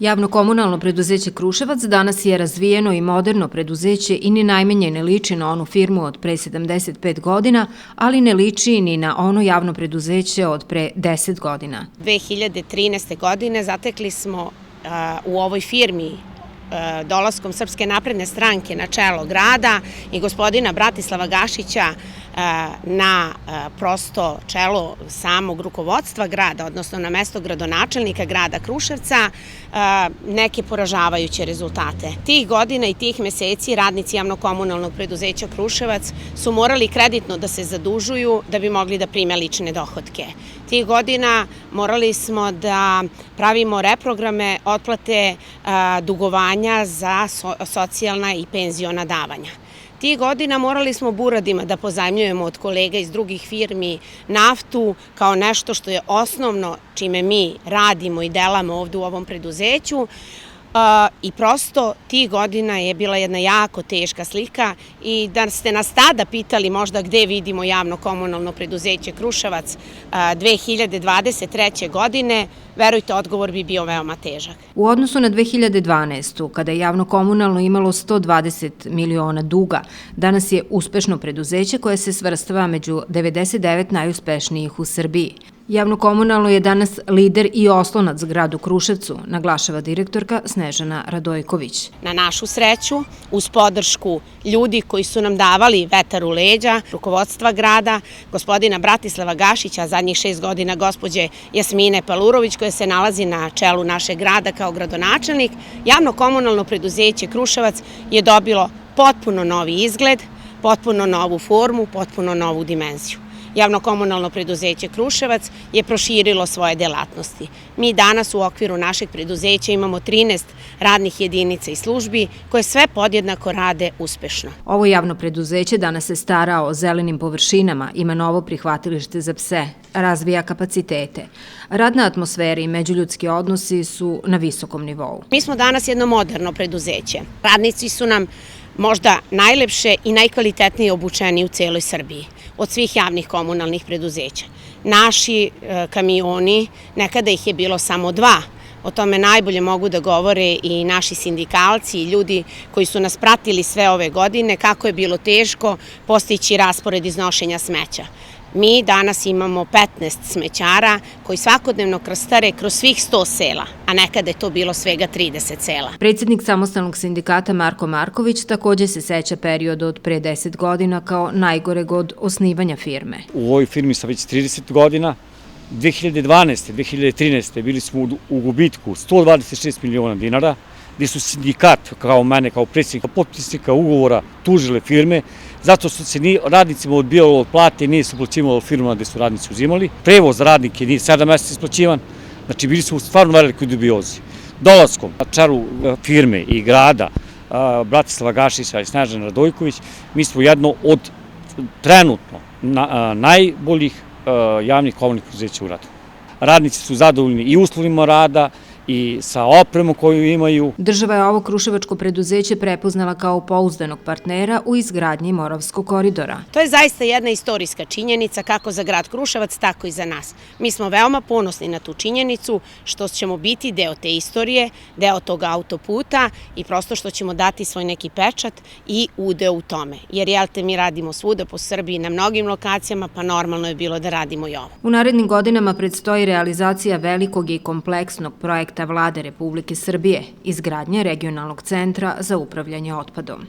Javno-komunalno preduzeće Kruševac danas je razvijeno i moderno preduzeće i ni najmanje ne liči na onu firmu od pre 75 godina, ali ne liči ni na ono javno preduzeće od pre 10 godina. 2013. godine zatekli smo u ovoj firmi dolaskom Srpske napredne stranke na čelo grada i gospodina Bratislava Gašića na prosto čelo samog rukovodstva grada, odnosno na mesto gradonačelnika grada Kruševca, neke poražavajuće rezultate. Tih godina i tih meseci radnici javno-komunalnog preduzeća Kruševac su morali kreditno da se zadužuju da bi mogli da prime lične dohotke. Tih godina morali smo da pravimo reprograme otplate dugovanja za socijalna i penziona davanja. Tih godina morali smo buradima da pozajmljujemo od kolega iz drugih firmi naftu kao nešto što je osnovno čime mi radimo i delamo ovde u ovom preduzeću. I prosto tih godina je bila jedna jako teška slika i da ste nas tada pitali možda gde vidimo javno-komunalno preduzeće Kruševac 2023. godine, verujte, odgovor bi bio veoma težak. U odnosu na 2012. kada je javno-komunalno imalo 120 miliona duga, danas je uspešno preduzeće koje se svrstava među 99 najuspešnijih u Srbiji. Javno-komunalno je danas lider i oslonac gradu Kruševcu, naglašava direktorka Snežana Radojković. Na našu sreću, uz podršku ljudi koji su nam davali vetar u leđa, rukovodstva grada, gospodina Bratislava Gašića, zadnjih 6 godina gospođe Jasmine Palurović, koja se nalazi na čelu našeg grada kao gradonačelnik, javno-komunalno preduzeće Kruševac je dobilo potpuno novi izgled, potpuno novu formu, potpuno novu dimenziju. Javno-komunalno preduzeće Kruševac je proširilo svoje delatnosti. Mi danas u okviru našeg preduzeća imamo 13 radnih jedinica i službi koje sve podjednako rade uspešno. Ovo javno preduzeće danas se stara o zelenim površinama, ima novo prihvatilište za pse, razvija kapacitete. Radna atmosfera i međuljudski odnosi su na visokom nivou. Mi smo danas jedno moderno preduzeće. Radnici su nam možda najlepše i najkvalitetnije obučeni u celoj Srbiji od svih javnih komunalnih preduzeća. Naši kamioni, nekada ih je bilo samo 2, o tome najbolje mogu da govore i naši sindikalci i ljudi koji su nas pratili sve ove godine, kako je bilo teško postići raspored iznošenja smeća. Mi danas imamo 15 smećara koji svakodnevno krstare kroz svih 100 sela, a nekada je to bilo svega 30 sela. Predsjednik samostalnog sindikata Marko Marković također se seća perioda od pre 10 godina kao najgoreg od osnivanja firme. U ovoj firmi sam već 30 godina. 2012. 2013. bili smo u gubitku 126 miliona dinara, gdje su sindikat, kao mene, kao predsjednika, potpisnika ugovora, tužile firme, zato što se radnicima odbijalo od plate, nije se uplaćivalo firmama gdje su radnici uzimali. Prevoz za radnike nije 7 mjeseca isplaćivan, znači bili su u stvarno velikoj dubiozi. Dolaskom na čelu firme i grada Bratislava Gašića i Snežana Radojković, mi smo jedno od trenutno najboljih javnih komunalnih preduzeća u gradu. Radnici su zadovoljni i uslovima rada, i sa opremom koju imaju. Država je ovo kruševačko preduzeće prepoznala kao pouzdanog partnera u izgradnji Moravskog koridora. To je zaista jedna istorijska činjenica kako za grad Kruševac, tako i za nas. Mi smo veoma ponosni na tu činjenicu što ćemo biti deo te istorije, deo tog autoputa i prosto što ćemo dati svoj neki pečat i udeo u tome. Jer mi radimo svuda po Srbiji na mnogim lokacijama, pa normalno je bilo da radimo i ovo. U narednim godinama predstoji realizacija velikog i kompleksnog projekta Vlade Republike Srbije, izgradnje regionalnog centra za upravljanje otpadom.